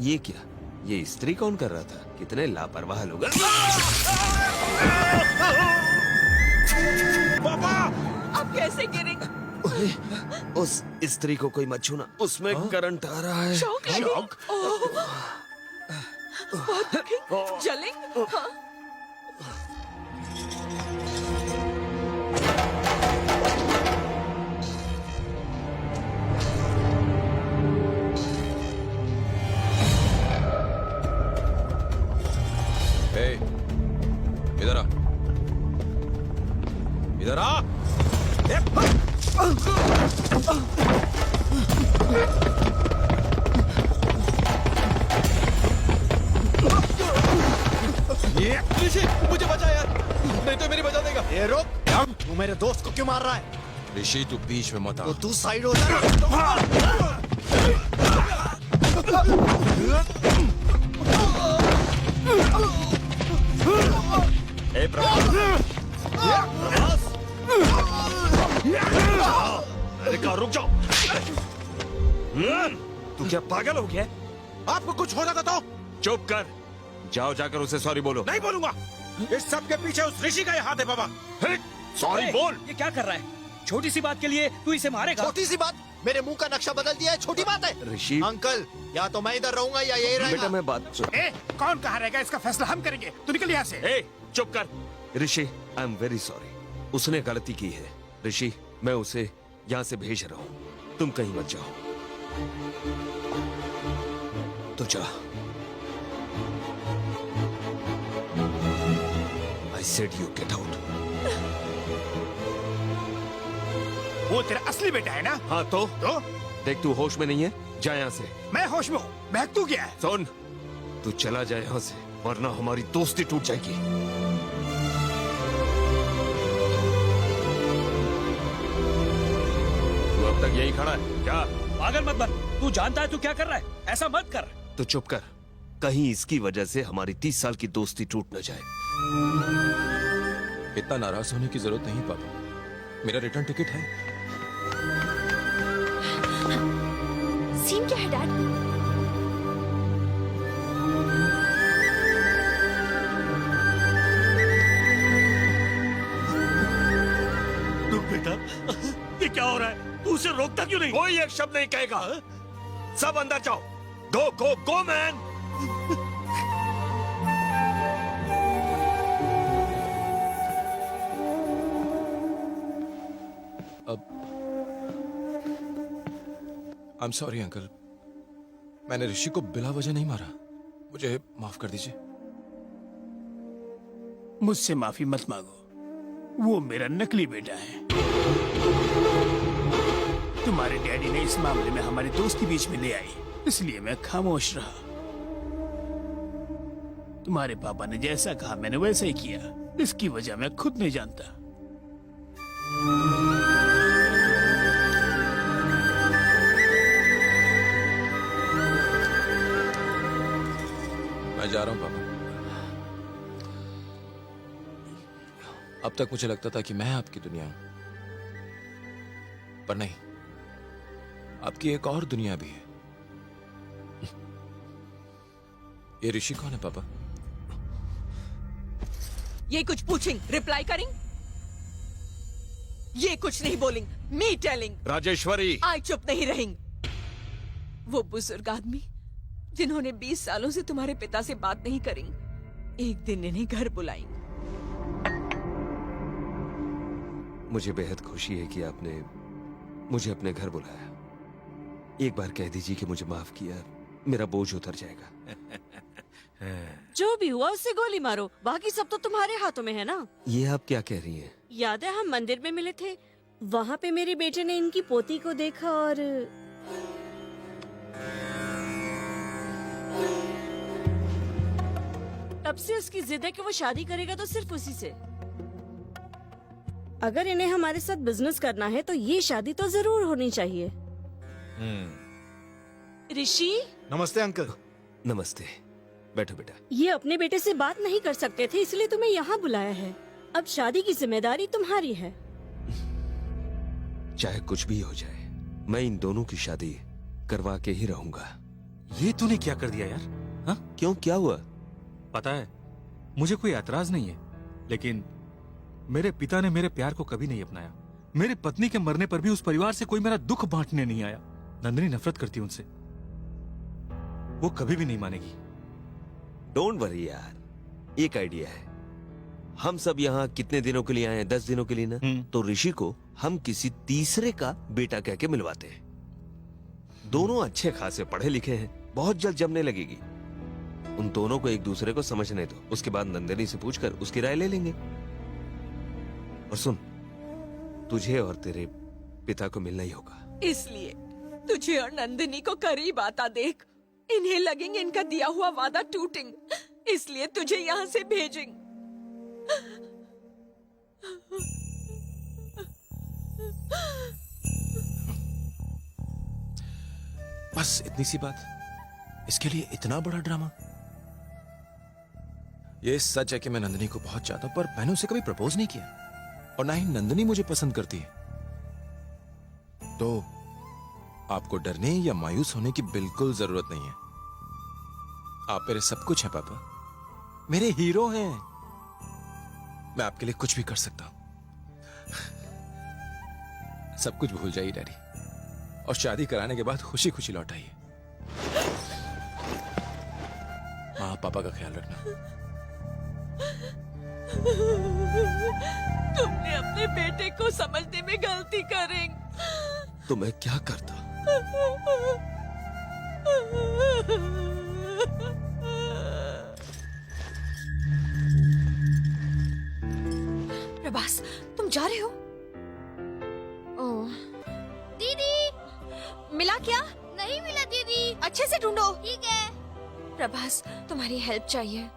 ये क्या? ये स्त्री कौन कर रहा था? कितने लापरवाह लोग। पापा! अब कैसे गिरेंगे? उस स्त्री को कोई मत छूना, उसमें करंट आ रहा है। शौक लगी? बहुत दुखी, जलेंगे। हाँ। इधर आ, इधर आ। ये ऋषि, मुझे बचा यार, नहीं तो मेरी बचा देगा। ये रुक, तू मेरे दोस्त को क्यों मार रहा है? ऋषि तू बीच में मत आ। तो तू साइड हो जा। ए प्रभास! अरे कहा रुक जाओ। तू क्या पागल हो गया? आपको कुछ हो जाता तो? चुप कर, जाओ जाकर उसे सॉरी बोलो। नहीं बोलूंगा। इस सब के पीछे उस ऋषि का ही हाथ है बाबा। सॉरी बोल। ये क्या कर रहा है? छोटी सी बात के लिए तू इसे मारेगा? छोटी सी बात? मेरे मुंह का नक्शा बदल दिया है, छोटी बात है? ऋषि अंकल, या तो मैं इधर रहूंगा या यही रहेगा। बेटा मैं बात सुन। कौन कहाँ रहेगा इसका फैसला हम करेंगे। तू निकल यहाँ से। ए चुप कर। ऋषि आई एम वेरी सॉरी, उसने गलती की है। ऋषि मैं उसे यहाँ से भेज रहा हूँ, तुम कहीं मत जाओ। तो जा। I said you get out. वो तेरा असली बेटा है ना? हाँ तो देख तू होश में नहीं है, जा यहाँ से। मैं होश में हूँ, बहक तू गया है। सुन, तू चला जाए यहाँ से, वरना हमारी दोस्ती टूट जाएगी। तू अब तक यही खड़ा है, जा। पागल मत बन, तू जानता है तू क्या कर रहा है, ऐसा मत कर। तो चुप कर, कहीं इसकी वजह से हमारी 30 साल की दोस्ती टूट न जाए। इतना नाराज होने की जरूरत नहीं पापा, मेरा रिटर्न टिकट है। सीन क्या है डैड? रुक बेटा, ये क्या हो रहा है? तू उसे रोकता क्यों नहीं? कोई एक शब्द नहीं कहेगा। सब अंदर जाओ। Go go go man. I am sorry uncle, मैंने ऋषि को बिला वजह नहीं मारा, मुझे माफ कर दीजिए। मुझसे माफी मत मांगो, वो मेरा नकली बेटा है। तुम्हारे डैडी ने इस मामले में हमारी दोस्ती बीच में ले आई, इसलिए मैं खामोश रहा। तुम्हारे पापा ने जैसा कहा मैंने वैसा ही किया, इसकी वजह मैं खुद नहीं जानता। मैं जा रहा हूं पापा। अब तक मुझे लगता था कि मैं आपकी दुनिया हूं, पर नहीं, आपकी एक और दुनिया भी है। ये ऋषि कौन है पापा? ये कुछ पूछेंगे, रिप्लाई करेंगे? ये कुछ नहीं बोलेंगे, मी टेलिंग। राजेश्वरी, आई चुप नहीं रहेंगे। वो बुजुर्ग आदमी जिन्होंने 20 सालों से तुम्हारे पिता से बात नहीं करी, एक दिन इन्हें घर बुलाएंगे। मुझे बेहद खुशी है कि आपने मुझे अपने घर बुलाया। एक बार कह दीजिए कि मुझे माफ किया, मेरा बोझ उतर जाएगा। जो भी हुआ उससे गोली मारो, बाकी सब तो तुम्हारे हाथों में है ना। ये आप क्या कह रही हैं? याद है हम मंदिर में मिले थे, वहाँ पे मेरे बेटे ने इनकी पोती को देखा और तब से उसकी जिद है कि वो शादी करेगा तो सिर्फ उसी से। अगर इन्हें हमारे साथ बिजनेस करना है तो ये शादी तो जरूर होनी चाहिए। ऋषि, नमस्ते अंकल। नमस्ते, बैठो बेटा। ये अपने बेटे से बात नहीं कर सकते थे, इसलिए तुम्हें यहाँ बुलाया है। अब शादी की जिम्मेदारी तुम्हारी है। चाहे कुछ भी हो जाए, मैं इन दोनों की शादी करवा के ही रहूंगा। ये तूने क्या कर दिया यार? हाँ, क्यों, क्या हुआ? पता है मुझे कोई ऐतराज नहीं है, लेकिन मेरे पिता ने मेरे प्यार को कभी नहीं अपनाया। मेरे पत्नी के मरने पर भी उस परिवार से कोई मेरा दुख बांटने नहीं आया। नंदिनी नफरत करती है उनसे, वो कभी भी नहीं मानेगी। डोंट वरी यार, एक आइडिया है। हम सब यहाँ कितने दिनों के लिए आए हैं? 10 दिनों के लिए ना। तो ऋषि को हम किसी तीसरे का बेटा कह के मिलवाते हैं। दोनों अच्छे खासे पढ़े लिखे हैं, बहुत जल्द जमने लगेगी। उन दोनों को एक दूसरे को समझने दो, उसके बाद नंदिनी से पूछकर उसकी राय ले लेंगे। और सुन, तुझे और तेरे पिता को मिलना ही होगा। इसलिए तुझे और नंदिनी को करीब आता देख इन्हें लगेंगे इनका दिया हुआ वादा टूटेंगे, इसलिए तुझे यहाँ से भेजेंगे। बस इतनी सी बात, इसके लिए इतना बड़ा ड्रामा? ये सच है कि मैं नंदिनी को बहुत चाहता हूं, पर मैंने उसे कभी प्रपोज नहीं किया और ना ही नंदिनी मुझे पसंद करती है। तो आपको डरने या मायूस होने की बिल्कुल जरूरत नहीं है। आप मेरे सब कुछ हैं पापा, मेरे हीरो हैं। मैं आपके लिए कुछ भी कर सकता हूं। सब कुछ भूल जाइए डैडी, और शादी कराने के बाद खुशी खुशी लौट आइए। माँ पापा का ख्याल रखना। तुमने अपने बेटे को समझने में गलती करेंगे। तो मैं क्या करता? प्रभास, तुम जा रहे हो? ओह, दीदी मिला क्या? नहीं मिला दीदी। अच्छे से ढूंढो। ठीक है। प्रभास, तुम्हारी हेल्प चाहिए।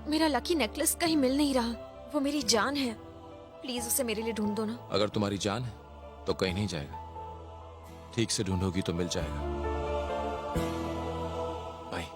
मेरा लकी नेकलेस कहीं मिल नहीं रहा, वो मेरी जान है। प्लीज उसे मेरे लिए ढूंढ दो ना। अगर तुम्हारी जान है तो कहीं नहीं जाएगा, ठीक से ढूंढोगी तो मिल जाएगा। बाय।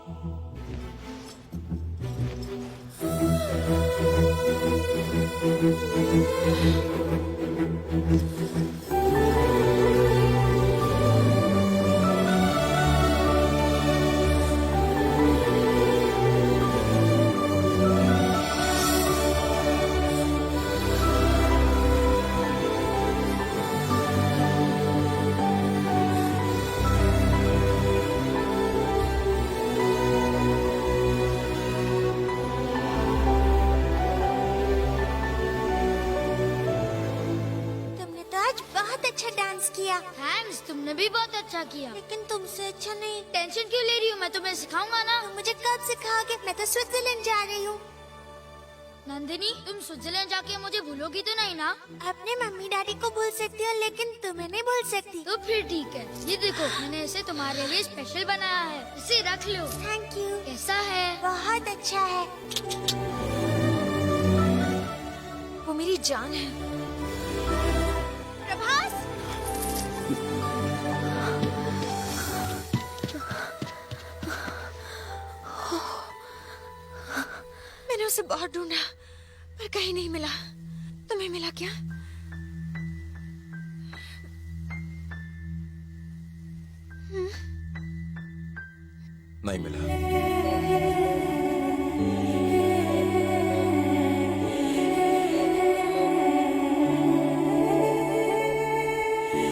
तुमने तो आज बहुत अच्छा डांस किया। थैंक्स, तुमने भी बहुत अच्छा किया। लेकिन तुमसे अच्छा नहीं। टेंशन क्यों ले रही हो, मैं तुम्हें सिखाऊंगा ना। तुम मुझे कब सिखाओगे? मैं तो स्विट्जरलैंड जा रही हूँ। नंदिनी, तुम स्विट्जरलैंड जाके मुझे भूलोगी तो नहीं ना? अपने मम्मी डैडी को भूल सकती हो, लेकिन तुम्हें नहीं भूल सकती। तो फिर ठीक है। ये देखो, मैंने इसे तुम्हारे लिए स्पेशल बनाया है, इसे रख लो। Thank you. कैसा है? बहुत अच्छा है। वो मेरी जान है। प्रभास, मैंने उसे बहुत ढूंढा पर कहीं नहीं मिला। तुम्हें मिला क्या? नहीं मिला।